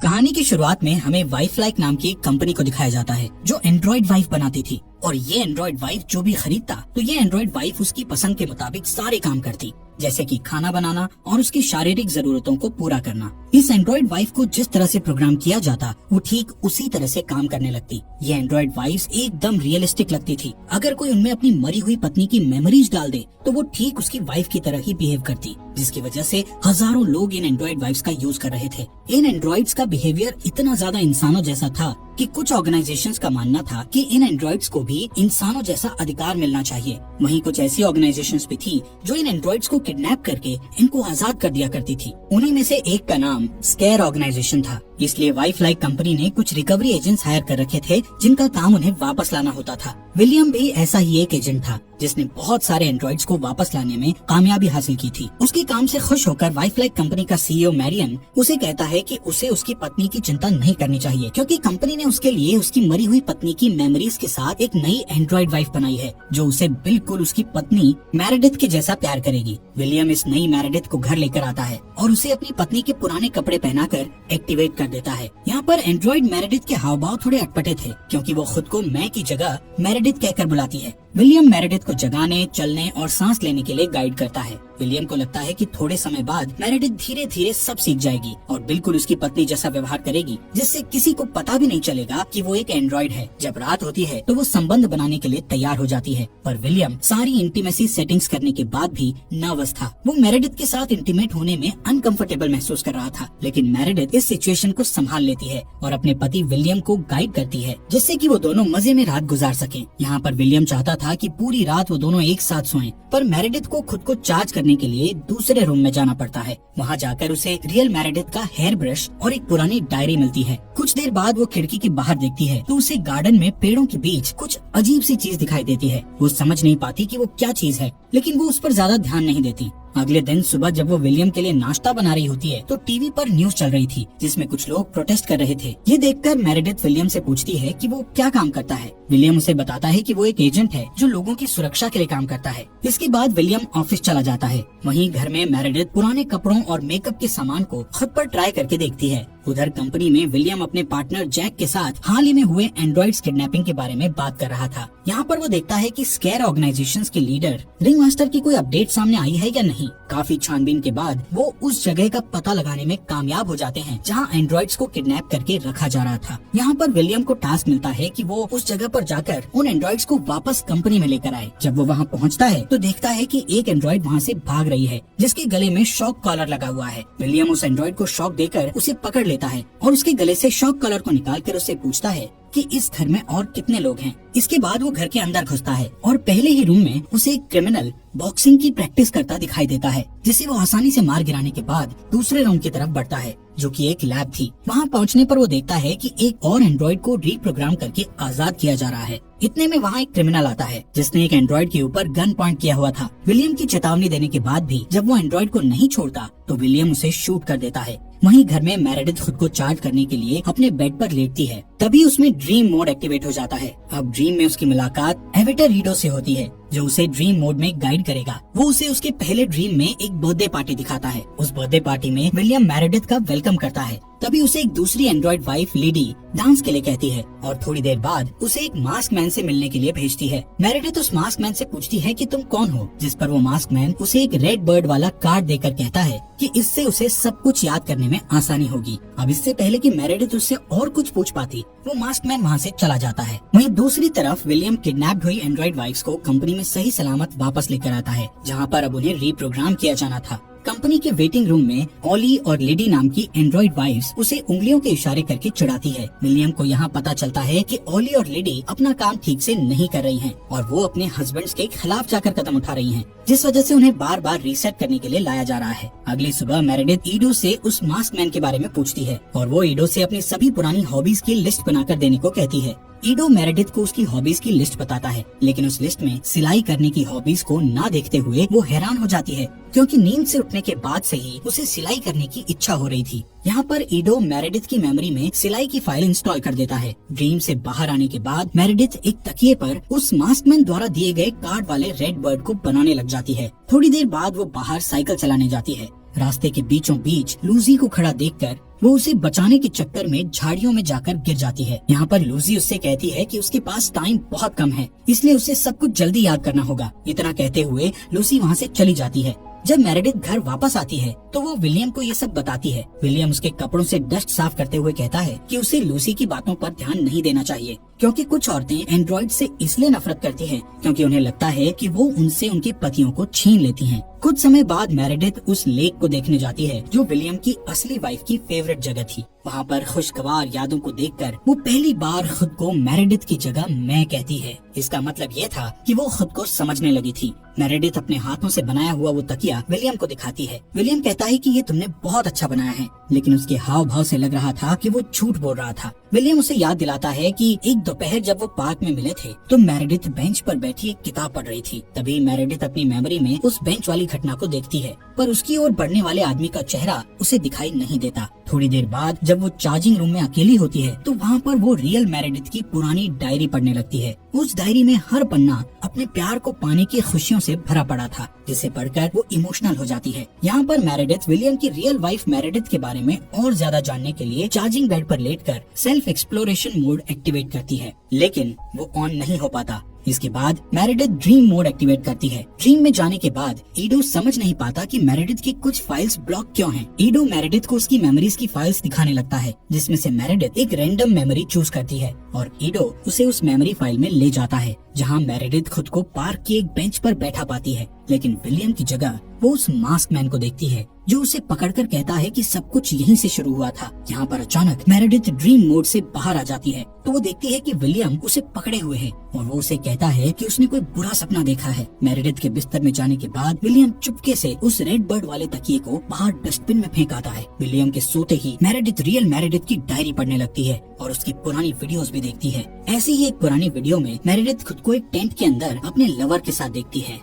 कहानी की शुरुआत में हमें वाइफ लाइक नाम की एक कंपनी को दिखाया जाता है जो एंड्रॉइड वाइफ बनाती थी। और ये एंड्रॉइड वाइफ जो भी खरीदता तो ये एंड्रॉइड वाइफ उसकी पसंद के मुताबिक सारे काम करती, जैसे कि खाना बनाना और उसकी शारीरिक जरूरतों को पूरा करना। इस एंड्रॉइड वाइफ को जिस तरह से प्रोग्राम किया जाता वो ठीक उसी तरह से काम करने लगती। ये एंड्रॉइड वाइफ्स एकदम रियलिस्टिक लगती थी। अगर कोई उनमें अपनी मरी हुई पत्नी की मेमोरीज डाल दे तो वो ठीक उसकी वाइफ की तरह ही बिहेव करती, जिसकी वजह से हजारों लोग इन एंड्रॉइड वाइफ्स का यूज कर रहे थे। इन एंड्रॉइड्स का बिहेवियर इतना ज्यादा इंसानों जैसा था कि कुछ ऑर्गेनाइजेशंस का मानना था कि इन एंड्रॉइड्स को भी इंसानों जैसा अधिकार मिलना चाहिए। वहीं कुछ ऐसी ऑर्गेनाइजेशंस भी थी जो इन एंड्रॉइड्स को किडनैप करके इनको आजाद कर दिया करती थी। उन्हीं में से एक का नाम स्केयर ऑर्गेनाइजेशन था। इसलिए वाइफ लाइक कंपनी ने कुछ रिकवरी एजेंट्स हायर कर रखे थे जिनका काम उन्हें वापस लाना होता था। विलियम भी ऐसा ही एक एजेंट था जिसने बहुत सारे एंड्रॉइड्स को वापस लाने में कामयाबी हासिल की थी। उसके काम से खुश होकर वाइफ लाइक कंपनी का सीईओ मैरियन उसे कहता है कि उसे उसकी पत्नी की चिंता नहीं करनी चाहिए, क्योंकि कंपनी ने उसके लिए उसकी मरी हुई पत्नी की मेमोरीज के साथ एक नई एंड्रॉइड वाइफ बनाई है जो उसे बिल्कुल उसकी पत्नी मेरेडिथ के जैसा प्यार करेगी। विलियम इस नई मेरेडिथ को घर लेकर आता है और उसे अपनी पत्नी के पुराने कपड़े पहनाकर एक्टिवेट कर देता है। यहाँ पर एंड्रॉइड मेरेडिथ के हाव भाव थोड़े अटपटे थे, क्योंकि वो खुद को मैं की जगह मेरेडिथ कहकर बुलाती है। विलियम मेरेडिथ को जगाने, चलने और सांस लेने के लिए गाइड करता है। विलियम को लगता है कि थोड़े समय बाद मेरेडिथ धीरे धीरे सब सीख जाएगी और बिल्कुल उसकी पत्नी जैसा व्यवहार करेगी, जिससे किसी को पता भी नहीं चलेगा कि वो एक एंड्रॉइड है। जब रात होती है तो वो संबंध बनाने के लिए तैयार हो जाती है, पर विलियम सारी इंटीमेसी सेटिंग्स करने के बाद भी नर्वस था। वो मेरेडिथ के साथ इंटीमेट होने में अनकंफर्टेबल महसूस कर रहा था, लेकिन मेरेडिथ इस सिचुएशन को संभाल लेती है और अपने पति विलियम को गाइड करती है, जिससे कि वो दोनों मजे में रात गुजार सकें। यहाँ पर विलियम चाहता था कि पूरी रात वो दोनों एक साथ सोएं, पर मेरेडिथ को खुद को चार्ज करने के लिए दूसरे रूम में जाना पड़ता है। वहाँ जाकर उसे रियल मेरेडिथ का हेयर ब्रश और एक पुरानी डायरी मिलती है। कुछ देर बाद वो खिड़की के बाहर देखती है तो उसे गार्डन में पेड़ों के बीच कुछ अजीब सी चीज दिखाई देती है। वो समझ नहीं पाती कि वो क्या चीज है, लेकिन वो उस पर ज्यादा ध्यान नहीं देती। अगले दिन सुबह जब वो विलियम के लिए नाश्ता बना रही होती है तो टीवी पर न्यूज चल रही थी जिसमें कुछ लोग प्रोटेस्ट कर रहे थे। ये देखकर मेरेडिथ विलियम से पूछती है कि वो क्या काम करता है। विलियम उसे बताता है कि वो एक एजेंट है जो लोगों की सुरक्षा के लिए काम करता है। इसके बाद विलियम ऑफिस चला जाता है। वहीं घर में मेरेडिथ पुराने कपड़ों और मेकअप के सामान को खुद पर ट्राई करके देखती है। उधर कंपनी में विलियम अपने पार्टनर जैक के साथ हाल ही में हुए एंड्रॉइड्स किडनैपिंग के बारे में बात कर रहा था। यहाँ पर वो देखता है कि स्केयर ऑर्गेनाइजेशंस के लीडर रिंग मास्टर की कोई अपडेट सामने आई है या नहीं। काफी छानबीन के बाद वो उस जगह का पता लगाने में कामयाब हो जाते हैं जहाँ एंड्रॉइड्स को किडनैप करके रखा जा रहा था। यहाँ पर विलियम को टास्क मिलता है कि वो उस जगह पर जाकर उन एंड्रॉइड्स को वापस कंपनी में लेकर आए। जब वो वहाँ पहुँचता है तो देखता है कि एक एंड्रॉइड वहाँ से भाग रही है जिसके गले में शॉक कॉलर लगा हुआ है। विलियम उस एंड्रॉइड को शॉक देकर उसे पकड़ लेता है और उसके गले से शॉक कॉलर को निकालकर उससे पूछता है कि इस घर में और कितने लोग हैं। इसके बाद वो घर के अंदर घुसता है और पहले ही रूम में उसे एक क्रिमिनल बॉक्सिंग की प्रैक्टिस करता दिखाई देता है, जिसे वो आसानी से मार गिराने के बाद दूसरे रूम की तरफ बढ़ता है जो कि एक लैब थी। वहाँ पहुँचने पर वो देखता है कि एक और एंड्रॉइड को रीप्रोग्राम करके आजाद किया जा रहा है। इतने में वहाँ एक क्रिमिनल आता है जिसने एक एंड्रॉइड के ऊपर गन पॉइंट किया हुआ था। विलियम की चेतावनी देने के बाद भी जब वो एंड्रॉइड को नहीं छोड़ता तो विलियम उसे शूट कर देता है। वहीं घर में मेरेडिथ खुद को चार्ज करने के लिए अपने बेड पर लेटती है। तभी उसमें ड्रीम मोड एक्टिवेट हो जाता है। अब ड्रीम में उसकी मुलाकात एविटर रीडो से होती है जो उसे ड्रीम मोड में गाइड करेगा। वो उसे उसके पहले ड्रीम में एक बर्थडे पार्टी दिखाता है। उस बर्थडे पार्टी में विलियम मेरेडिथ का वेलकम करता है। तभी उसे एक दूसरी एंड्रॉइड वाइफ लेडी डांस के लिए कहती है और थोड़ी देर बाद उसे एक मास्क मैन से मिलने के लिए भेजती है। मेरेडिथ उस मास्क मैन से पूछती है कि तुम कौन हो, जिस पर वो मास्क मैन उसे एक रेड बर्ड वाला कार्ड देकर कहता है कि इससे उसे सब कुछ याद करने में आसानी होगी। अब इससे पहले कि मेरेडिथ उससे और कुछ पूछ पाती वो मास्क मैन वहाँ से चला जाता है। वहीं दूसरी तरफ विलियम किडनैप्ड हुई एंड्रॉइड वाइफ्स को कंपनी में सही सलामत वापस लेकर आता है, जहाँ पर अब उन्हें रीप्रोग्राम किया जाना था। कंपनी के वेटिंग रूम में ओली और लेडी नाम की एंड्रॉइड वाइफ्स उसे उंगलियों के इशारे करके चिढ़ाती है। विलियम को यहाँ पता चलता है कि ओली और लेडी अपना काम ठीक से नहीं कर रही हैं और वो अपने हस्बैंड्स के खिलाफ जाकर कदम उठा रही हैं, जिस वजह से उन्हें बार बार रीसेट करने के लिए लाया जा रहा है। अगली सुबह मेरेडिथ ईडो से उस मास्क मैन के बारे में पूछती है और वो ईडो से अपनी सभी पुरानी हॉबीज की लिस्ट बनाकर देने को कहती है। ईडो मेरेडिथ को उसकी हॉबीज की लिस्ट बताता है, लेकिन उस लिस्ट में सिलाई करने की हॉबीज को ना देखते हुए वो हैरान हो जाती है, क्योंकि नींद से उठने के बाद से ही उसे सिलाई करने की इच्छा हो रही थी। यहाँ पर ईडो मेरेडिथ की मेमोरी में सिलाई की फाइल इंस्टॉल कर देता है। ड्रीम से बाहर आने के बाद मेरेडिथ एक तकिए पर उस मास्कमैन द्वारा दिए गए कार्ड वाले रेड बर्ड को बनाने लग जाती है। थोड़ी देर बाद वो बाहर साइकिल चलाने जाती है। रास्ते के बीचों बीच लूजी को खड़ा देखकर वो उसे बचाने के चक्कर में झाड़ियों में जाकर गिर जाती है। यहाँ पर लूजी उससे कहती है कि उसके पास टाइम बहुत कम है, इसलिए उसे सब कुछ जल्दी याद करना होगा। इतना कहते हुए लूसी वहाँ से चली जाती है। जब मेरेडिथ घर वापस आती है तो वो विलियम को ये सब बताती है। विलियम उसके कपड़ों से डस्ट साफ करते हुए कहता है कि उसे लूसी की बातों पर ध्यान नहीं देना चाहिए, क्योंकि कुछ औरतें एंड्रॉइड से इसलिए नफरत करती हैं क्योंकि उन्हें लगता है कि वो उनसे उनके पतियों को छीन लेती हैं। कुछ समय बाद मेरेडिथ उस लेक को देखने जाती है जो विलियम की असली वाइफ की फेवरेट जगह थी। वहाँ पर खुशगवार यादों को देखकर वो पहली बार खुद को मेरेडिथ की जगह मैं कहती है। इसका मतलब ये था कि वो खुद को समझने लगी थी। मेरेडिथ अपने हाथों से बनाया हुआ वो तकिया विलियम को दिखाती है। विलियम कहता है कि ये तुमने बहुत अच्छा बनाया है, लेकिन उसके हाव भाव से लग रहा था कि वो झूठ बोल रहा था। विलियम उसे याद दिलाता है कि एक दोपहर जब वो पार्क में मिले थे तो मेरेडिथ बेंच पर बैठी एक किताब पढ़ रही थी। तभी मेरेडिथ अपनी मेमोरी में उस बेंच वाली घटना को देखती है, पर उसकी ओर बढ़ने वाले आदमी का चेहरा उसे दिखाई नहीं देता। थोड़ी देर बाद जब वो चार्जिंग रूम में अकेली होती है तो वहाँ पर वो रियल मेरेडिथ की पुरानी डायरी पढ़ने लगती है। उस डायरी में हर पन्ना अपने प्यार को पाने की खुशियों से भरा पड़ा था, जिसे पढ़कर वो इमोशनल हो जाती है। यहाँ पर मेरेडिथ विलियम की रियल वाइफ मेरेडिथ के बारे में और ज्यादा जानने के लिए चार्जिंग बेड पर लेटकर सेल्फ एक्सप्लोरेशन मोड एक्टिवेट करती है, लेकिन वो ऑन नहीं हो पाता। इसके बाद मेरेडिथ ड्रीम मोड एक्टिवेट करती है। ड्रीम में जाने के बाद ईडो समझ नहीं पाता कि मेरेडिथ की कुछ फाइल्स ब्लॉक क्यों हैं। ईडो मेरेडिथ को उसकी मेमोरीज की फाइल्स दिखाने लगता है, जिसमें से मेरेडिथ एक रैंडम मेमोरी चूज करती है और ईडो उसे उस मेमोरी फाइल में ले जाता है, जहाँ मेरेडिथ खुद को पार्क की एक बेंच पर बैठा पाती है। लेकिन विलियम की जगह वो उस मास्क मैन को देखती है जो उसे पकड़कर कहता है कि सब कुछ यहीं से शुरू हुआ था। यहाँ पर अचानक मेरेडिथ ड्रीम मोड से बाहर आ जाती है तो वो देखती है कि विलियम उसे पकड़े हुए है और वो उसे कहता है कि उसने कोई बुरा सपना देखा है। मेरेडिथ के बिस्तर में जाने के बाद विलियम चुपके से उस रेड बर्ड वाले तकिए को बाहर डस्टबिन में फेंक आता है। विलियम के सोते ही मेरेडिथ रियल मेरेडिथ की डायरी पढ़ने लगती है और उसकी पुरानी वीडियोस भी देखती है। ऐसी ही एक पुरानी वीडियो में मेरेडिथ खुद को एक टेंट के अंदर अपने लवर के साथ देखती है।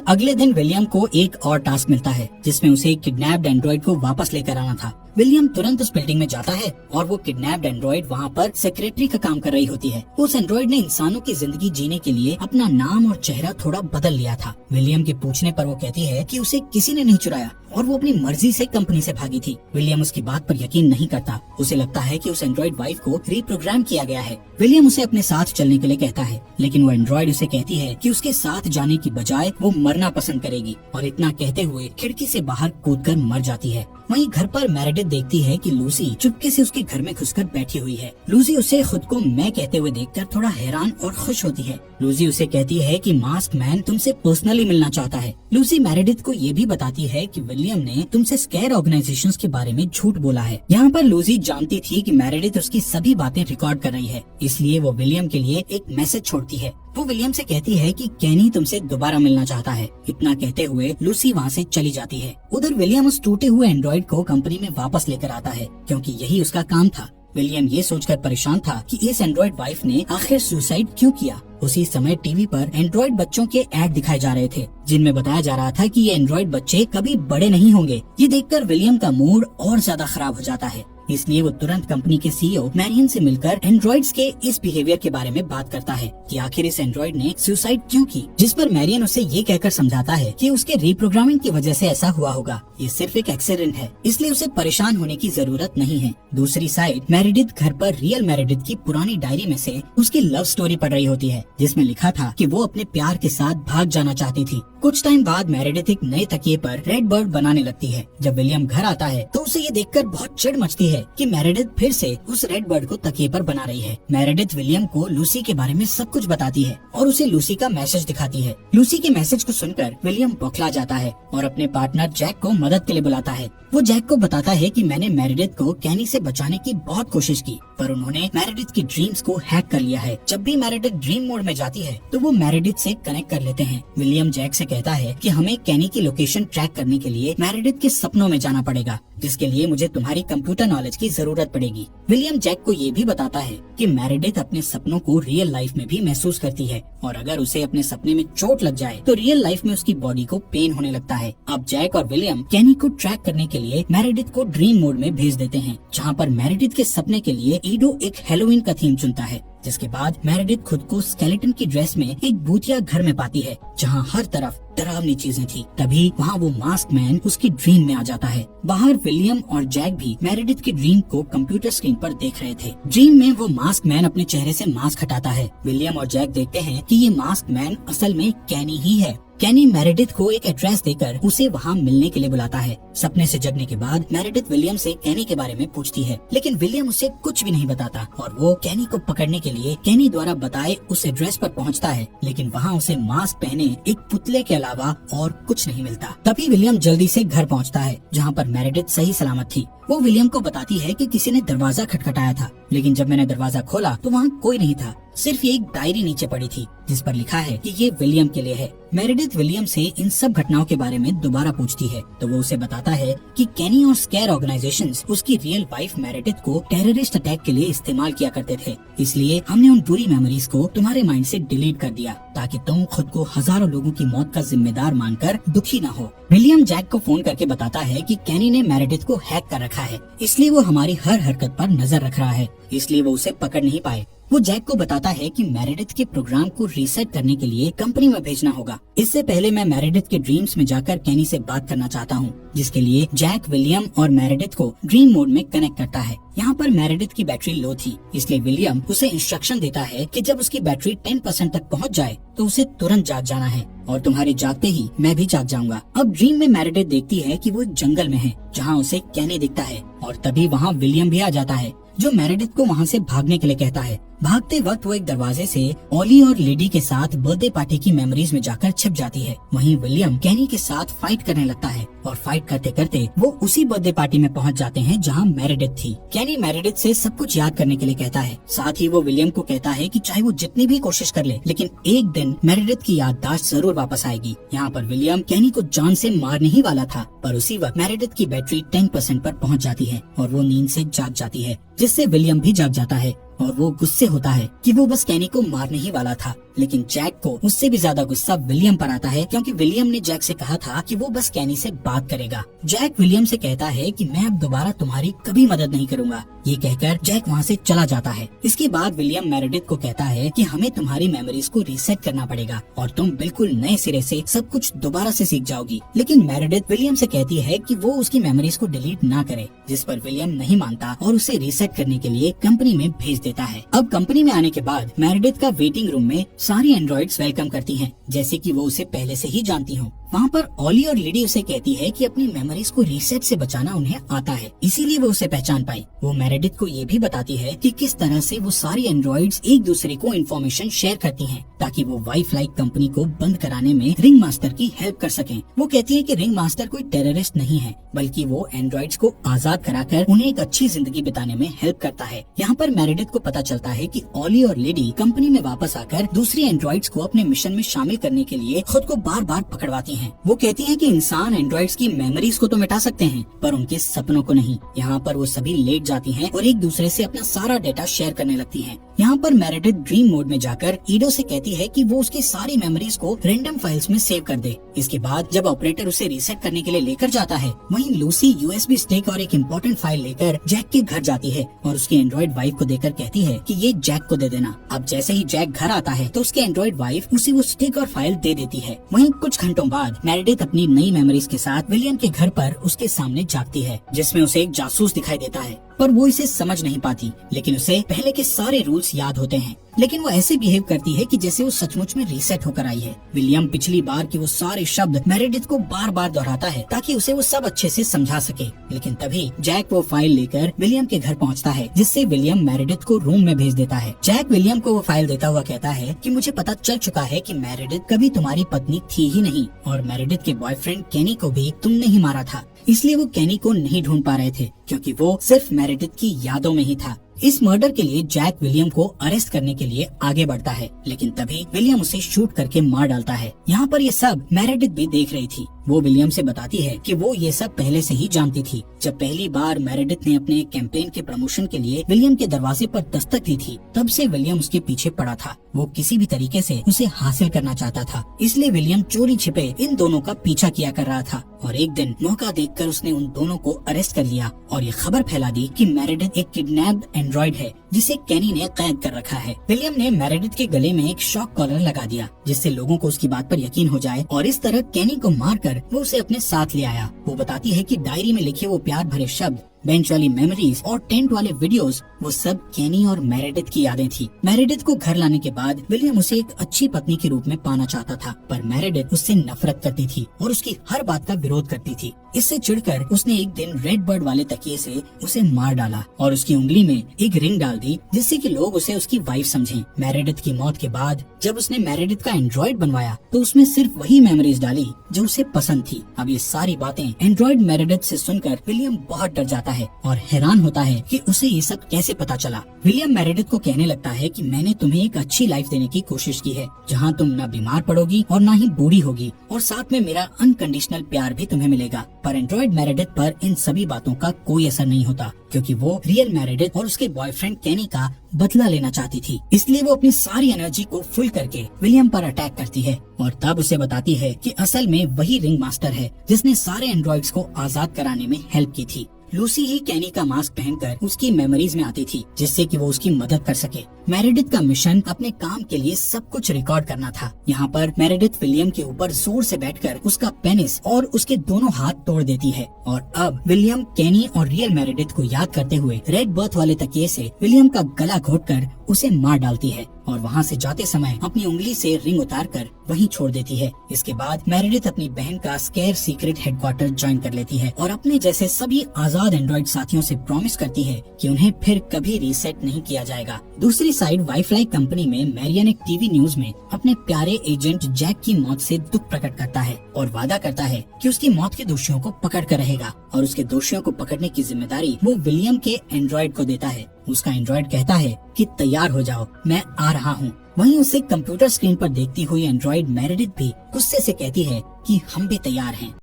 अगले दिन विलियम को एक और टास्क मिलता है, जिसमें उसे एक किडनैप्ड एंड्रॉइड को वापस लेकर आना था। विलियम तुरंत उस बिल्डिंग में जाता है और वो किडनैप्ड एंड्रॉइड वहाँ पर सेक्रेटरी का काम कर रही होती है। उस एंड्रॉइड ने इंसानों की जिंदगी जीने के लिए अपना नाम और चेहरा थोड़ा बदल लिया था। विलियम के पूछने पर वो कहती है कि उसे किसी ने नहीं चुराया और वो अपनी मर्जी से कंपनी से भागी थी। विलियम उसकी बात पर यकीन नहीं करता। उसे लगता है कि उस एंड्रॉइड वाइफ को रीप्रोग्राम किया गया है। विलियम उसे अपने साथ चलने के लिए कहता है, लेकिन वो एंड्रॉइड उसे कहती है कि उसके साथ जाने की बजाय वो मरना पसंद करेगी और इतना कहते हुए खिड़की से बाहर कूदकर मर जाती है। वहीं घर पर मेरेडिथ देखती है कि लूसी चुपके से उसके घर में घुसकर बैठी हुई है। लूसी उसे खुद को मैं कहते हुए देखकर थोड़ा हैरान और खुश होती है। लूसी उसे कहती है कि मास्क मैन तुमसे पर्सनली मिलना चाहता है। लूसी मेरेडिथ को ये भी बताती है कि विलियम ने तुमसे स्केयर ऑर्गेनाइजेशंस के बारे में झूठ बोला है। यहाँ पर लूसी जानती थी कि मेरेडिथ उसकी सभी बातें रिकॉर्ड कर रही है, इसलिए वो विलियम के लिए एक मैसेज छोड़ती है। वो विलियम से कहती है कि कैनी तुमसे दोबारा मिलना चाहता है। इतना कहते हुए लूसी वहाँ से चली जाती है। उधर विलियम उस टूटे हुए एंड्रॉइड को कंपनी में वापस लेकर आता है, क्योंकि यही उसका काम था। विलियम ये सोचकर परेशान था कि इस एंड्रॉइड वाइफ ने आखिर सुसाइड क्यों किया। उसी समय टीवी पर एंड्रॉइड बच्चों के ऐड दिखाए जा रहे थे, जिनमें बताया जा रहा था कि ये एंड्रॉइड बच्चे कभी बड़े नहीं होंगे। ये देखकर विलियम का मूड और ज्यादा खराब हो जाता है, इसलिए वो तुरंत कंपनी के सीईओ मैरियन से मिलकर एंड्रॉइड्स के इस बिहेवियर के बारे में बात करता है कि आखिर इस एंड्रॉइड ने सुसाइड क्यों की। जिस पर मैरियन उसे ये कहकर समझाता है कि उसके रीप्रोग्रामिंग की वजह से ऐसा हुआ होगा, ये सिर्फ एक एक्सीडेंट है, इसलिए उसे परेशान होने की जरूरत नहीं है। दूसरी साइड मेरेडिथ घर पर रियल मेरेडिथ की पुरानी डायरी में से उसकी लव स्टोरी पढ़ रही होती है, जिसमें लिखा था कि वो अपने प्यार के साथ भाग जाना चाहती थी। कुछ टाइम बाद मेरेडिथ एक नए तकिए पर रेड बर्ड बनाने लगती है। जब विलियम घर आता है तो उसे ये देखकर बहुत चिढ़ मचती है कि मेरेडिथ फिर से उस रेड बर्ड को तकिए पर बना रही है। मेरेडिथ विलियम को लूसी के बारे में सब कुछ बताती है और उसे लूसी का मैसेज दिखाती है। लूसी के मैसेज को सुनकर विलियम बौखला जाता है और अपने पार्टनर जैक को मदद के लिए बुलाता है। वो जैक को बताता है कि मैंने मेरेडिथ को कैनी से बचाने की बहुत कोशिश की, पर उन्होंने मेरेडिथ की ड्रीम्स को हैक कर लिया है। जब भी मेरेडिथ ड्रीम मोड में जाती है तो वो मेरेडिथ से कनेक्ट कर लेते हैं। विलियम जैक से कहता है कि हमें कैनी की लोकेशन ट्रैक करने के लिए मेरेडिथ के सपनों में जाना पड़ेगा। जिसके लिए मुझे तुम्हारी कंप्यूटर नॉलेज की जरूरत पड़ेगी। विलियम जैक को ये भी बताता है कि मेरेडिथ अपने सपनों को रियल लाइफ में भी महसूस करती है और अगर उसे अपने सपने में चोट लग जाए तो रियल लाइफ में उसकी बॉडी को पेन होने लगता है। अब जैक और विलियम केनी को ट्रैक करने के लिए मेरेडिथ को ड्रीम मोड में भेज देते हैं, जहाँ पर मेरेडिथ के सपने के लिए ईडो एक हैलोवीन का थीम चुनता है। जिसके बाद मेरेडिथ खुद को स्केलेटन की ड्रेस में एक भूतिया घर में पाती है, जहाँ हर तरफ डरावनी चीजें थी। तभी वहाँ वो मास्क मैन उसकी ड्रीम में आ जाता है। बाहर विलियम और जैक भी मेरेडिथ की ड्रीम को कंप्यूटर स्क्रीन पर देख रहे थे। ड्रीम में वो मास्क मैन अपने चेहरे से मास्क हटाता है। विलियम और जैक देखते हैं कि ये मास्क मैन असल में कैनी ही है। कैनी मेरेडिथ को एक एड्रेस देकर उसे वहाँ मिलने के लिए बुलाता है। सपने से जगने के बाद मेरेडिथ विलियम से कैनी के बारे में पूछती है, लेकिन विलियम उसे कुछ भी नहीं बताता और वो कैनी को पकड़ने के लिए कैनी द्वारा बताए उस एड्रेस पर पहुँचता है, लेकिन वहाँ उसे मास्क पहने एक पुतले के अलावा और कुछ नहीं मिलता। तभी विलियम जल्दी से घर पहुँचता है, जहाँ पर मेरेडिथ सही सलामत थी। वो विलियम को बताती है कि किसी ने दरवाजा खटखटाया था, लेकिन जब मैंने दरवाजा खोला तो वहाँ कोई नहीं था, सिर्फ ये एक डायरी नीचे पड़ी थी जिस पर लिखा है कि ये विलियम के लिए है। मेरेडिथ विलियम से इन सब घटनाओं के बारे में दोबारा पूछती है तो वो उसे बताता है कि कैनी और स्केयर ऑर्गेनाइजेशंस उसकी रियल वाइफ मेरेडिथ को टेररिस्ट अटैक के लिए इस्तेमाल किया करते थे, इसलिए हमने उन बुरी मेमोरीज को तुम्हारे माइंड से डिलीट कर दिया ताकि तुम खुद को हजारों लोगों की मौत का जिम्मेदार मानकर दुखी न हो। विलियम जैक को फोन करके बताता है कि कैनी ने मेरेडिथ को हैक कर रखा है, इसलिए वो हमारी हर हरकत पर नजर रख रहा है, इसलिए वो उसे पकड़ नहीं पाए। वो जैक को बताता है कि मेरेडिथ के प्रोग्राम को रीसेट करने के लिए कंपनी में भेजना होगा। इससे पहले मैं मेरेडिथ के ड्रीम्स में जाकर कैनी से बात करना चाहता हूँ, जिसके लिए जैक विलियम और मेरेडिथ को ड्रीम मोड में कनेक्ट करता है। यहाँ पर मेरेडिथ की बैटरी लो थी, इसलिए विलियम उसे इंस्ट्रक्शन देता है कि जब उसकी बैटरी 10% तक पहुँच जाए तो उसे तुरंत जाग जाना है और तुम्हारे जागते ही मैं भी जाग जाऊंगा। अब ड्रीम में मेरेडिथ देखती है कि वो एक जंगल में है, जहाँ उसे कैनी दिखता है और तभी वहाँ विलियम भी आ जाता है, जो मेरेडिथ को वहाँ से भागने के लिए कहता है। भागते वक्त वो एक दरवाजे से ऑली और लेडी के साथ बर्थडे पार्टी की मेमोरीज में जाकर छिप जाती है। वहीं विलियम कैनी के साथ फाइट करने लगता है और फाइट करते करते वो उसी बर्थडे पार्टी में पहुंच जाते हैं जहां मेरेडिथ थी। कैनी मेरेडिथ से सब कुछ याद करने के लिए कहता है। साथ ही वो विलियम को कहता है कि चाहे वो जितनी भी कोशिश कर ले, लेकिन एक दिन मेरेडिथ की याददाश्त जरूर वापस आएगी। यहाँ पर विलियम कैनी को जान से मारने ही वाला था, पर उसी वक्त मेरेडिथ की बैटरी 10% पर पहुँच जाती है और वो नींद से जाग जाती है, जिससे विलियम भी जाग जाता है और वो गुस्से होता है कि वो बस कैनी को मारने ही वाला था। लेकिन जैक को उससे भी ज्यादा गुस्सा विलियम पर आता है, क्योंकि विलियम ने जैक से कहा था कि वो बस कैनी से बात करेगा। जैक विलियम से कहता है कि मैं अब दोबारा तुम्हारी कभी मदद नहीं करूंगा। ये कहकर जैक वहाँ से चला जाता है। इसके बाद विलियम मेरेडिथ को कहता है कि हमें तुम्हारी मेमोरीज को रीसेट करना पड़ेगा और तुम बिल्कुल नए सिरे से सब कुछ दोबारा से सीख जाओगी। लेकिन मेरेडिथ विलियम से कहती है कि वो उसकी मेमोरीज को डिलीट ना करे, जिस पर विलियम नहीं मानता और उसे रीसेट करने के लिए कंपनी में भेज देता है। अब कंपनी में आने के बाद मेरेडिथ का वेटिंग रूम में सारी एंड्रॉइड्स वेलकम करती हैं, जैसे कि वो उसे पहले से ही जानती हों। वहाँ पर ऑली और लिडी उसे कहती है कि अपनी मेमोरीज को रीसेट से बचाना उन्हें आता है, इसीलिए वो उसे पहचान पाई। वो मेरेडिथ को ये भी बताती है कि किस तरह से वो सारी एंड्रॉइड्स एक दूसरे को इन्फॉर्मेशन शेयर करती हैं, ताकि वो वाइफ लाइक कंपनी को बंद कराने में रिंग मास्टर की हेल्प कर सकें। वो कहती है कि रिंग मास्टर कोई टेररिस्ट नहीं है, बल्कि वो एंड्रॉइड्स को आजाद कराकर उन्हें एक अच्छी जिंदगी बिताने में हेल्प करता है। यहाँ पर मेरेडिथ को पता चलता है कि ऑली और लिडी कंपनी में वापस आकर दूसरी एंड्रॉइड्स को अपने मिशन में शामिल करने के लिए खुद को बार बार पकड़वाती हैं। वो कहती है कि इंसान एंड्रॉइड्स की मेमोरीज को तो मिटा सकते हैं, पर उनके सपनों को नहीं। यहाँ पर वो सभी लेट जाती हैं और एक दूसरे से अपना सारा डेटा शेयर करने लगती हैं। यहाँ पर मेरेडिथ ड्रीम मोड में जाकर ईडो से कहती है कि वो उसकी सारी मेमोरीज को रैंडम फाइल्स में सेव कर दे। इसके बाद जब ऑपरेटर उसे रीसेट करने के लिए लेकर जाता है, वहीं लूसी यूएसबी स्टिक और एक इम्पोर्टेंट फाइल लेकर जैक के घर जाती है और उसकी एंड्रॉइड वाइफ को देकर कहती है कि ये जैक को दे देना। अब जैसे ही जैक घर आता है तो उसके एंड्रॉइड वाइफ उसे वो स्टिक और फाइल दे देती है। वहीं कुछ घंटों बाद मेरेडिथ अपनी नई मेमोरीज के साथ विलियम के घर पर उसके सामने जागती है, जिसमें उसे एक जासूस दिखाई देता है, पर वो इसे समझ नहीं पाती। लेकिन उसे पहले के सारे रूल्स याद होते हैं, लेकिन वो ऐसे बिहेव करती है कि जैसे वो सचमुच में रीसेट होकर आई है। विलियम पिछली बार के वो सारे शब्द मेरेडिथ को बार बार दोहराता है ताकि उसे वो सब अच्छे से समझा सके। लेकिन तभी जैक वो फाइल लेकर विलियम के घर पहुंचता है, जिससे विलियम मेरेडिथ को रूम में भेज देता है। जैक विलियम को वो फाइल देता हुआ कहता है कि मुझे पता चल चुका है कि मेरेडिथ कभी तुम्हारी पत्नी थी ही नहीं और मेरेडिथ के बॉयफ्रेंड केनी को भी तुमने ही मारा था, इसलिए वो केनी को नहीं ढूंढ पा रहे थे, क्योंकि वो सिर्फ मेरेडिथ की यादों में ही था। इस मर्डर के लिए जैक विलियम को अरेस्ट करने के लिए आगे बढ़ता है, लेकिन तभी विलियम उसे शूट करके मार डालता है। यहाँ पर ये सब मेरेडिथ भी देख रही थी। वो विलियम से बताती है कि वो ये सब पहले से ही जानती थी। जब पहली बार मेरेडिथ ने अपने कैंपेन के प्रमोशन के लिए विलियम के दरवाजे पर दस्तक दी थी, तब से विलियम उसके पीछे पड़ा था। वो किसी भी तरीके से उसे हासिल करना चाहता था, इसलिए विलियम चोरी छिपे इन दोनों का पीछा किया कर रहा था। और एक दिन मौका देखकर उसने उन दोनों को अरेस्ट कर लिया और ये खबर फैला दी कि मेरेडिथ एक किडनैप्ड एंड्रॉइड है जिसे केनी ने कैद कर रखा है। विलियम ने मेरेडिथ के गले में एक शॉक कॉलर लगा दिया, जिससे लोगों को उसकी बात पर यकीन हो जाए, और इस तरह केनी को मारकर वो उसे अपने साथ ले आया। वो बताती है कि डायरी में लिखे वो प्यार भरे शब्द, बेंच वाली मेमोरीज और टेंट वाले वीडियोस, वो सब केनी और मेरेडिथ की यादें थी। मेरेडिथ को घर लाने के बाद विलियम उसे एक अच्छी पत्नी के रूप में पाना चाहता था, पर मेरेडिथ उससे नफरत करती थी और उसकी हर बात का विरोध करती थी। इससे चिढ़कर उसने एक दिन रेड बर्ड वाले तकिए से उसे मार डाला और उसकी उंगली में एक रिंग डाल दी, जिससे कि लोग उसे उसकी वाइफ समझें। मेरेडिथ की मौत के बाद जब उसने मेरेडिथ का एंड्रॉइड बनवाया तो उसमें सिर्फ वही मेमोरीज डाली जो उसे पसंद थी। अब ये सारी बातें एंड्रॉइड मेरेडिथ से सुनकर विलियम बहुत डर जाता है और हैरान होता है कि उसे ये सब कैसे पता चला। विलियम मेरेडिथ को कहने लगता है कि मैंने तुम्हें एक अच्छी लाइफ देने की कोशिश की है, जहाँ तुम न बीमार पड़ोगी और न ही बूढ़ी होगी, और साथ में मेरा अनकंडीशनल प्यार भी तुम्हें मिलेगा। पर एंड्रॉइड मेरेडिथ पर इन सभी बातों का कोई असर नहीं होता, क्योंकि वो रियल मेरेडिथ और उसके बॉयफ्रेंड केनी का बदला लेना चाहती थी। इसलिए वो अपनी सारी एनर्जी को फुल करके विलियम पर अटैक करती है और तब उसे बताती है कि असल में वही रिंग मास्टर है जिसने सारे एंड्रॉइड्स को आजाद कराने में हेल्प की थी। लूसी ही केनी का मास्क पहनकर उसकी मेमोरीज में आती थी, जिससे कि वो उसकी मदद कर सके। मेरेडिथ का मिशन अपने काम के लिए सब कुछ रिकॉर्ड करना था। यहाँ पर मेरेडिथ विलियम के ऊपर जोर से बैठकर उसका पेनिस और उसके दोनों हाथ तोड़ देती है, और अब विलियम केनी और रियल मेरेडिथ को याद करते हुए रेड बर्थ वाले तकिए से विलियम का गला घोटकर उसे मार डालती है और वहाँ से जाते समय अपनी उंगली से रिंग उतारकर वहीं छोड़ देती है। इसके बाद मेरेडिथ अपनी बहन का स्केयर सीक्रेट हेडक्वार्टर ज्वाइन कर लेती है और अपने जैसे सभी आजाद एंड्रॉइड साथियों से प्रॉमिस करती है कि उन्हें फिर कभी रीसेट नहीं किया जाएगा। दूसरी साइड वाईफ्लाई कंपनी में मैरियन एक टीवी न्यूज में अपने प्यारे एजेंट जैक की मौत से दुख प्रकट करता है और वादा करता है कि उसकी मौत के दोषियों को पकड़ कर रहेगा, और उसके दोषियों को पकड़ने की जिम्मेदारी वो विलियम के एंड्रॉइड को देता है। उसका एंड्रॉइड कहता है कि तैयार हो जाओ, मैं आ रहा हूँ। वहीं उसे कंप्यूटर स्क्रीन पर देखती हुई एंड्रॉइड मेरेडिथ भी गुस्से से कहती है कि हम भी तैयार हैं।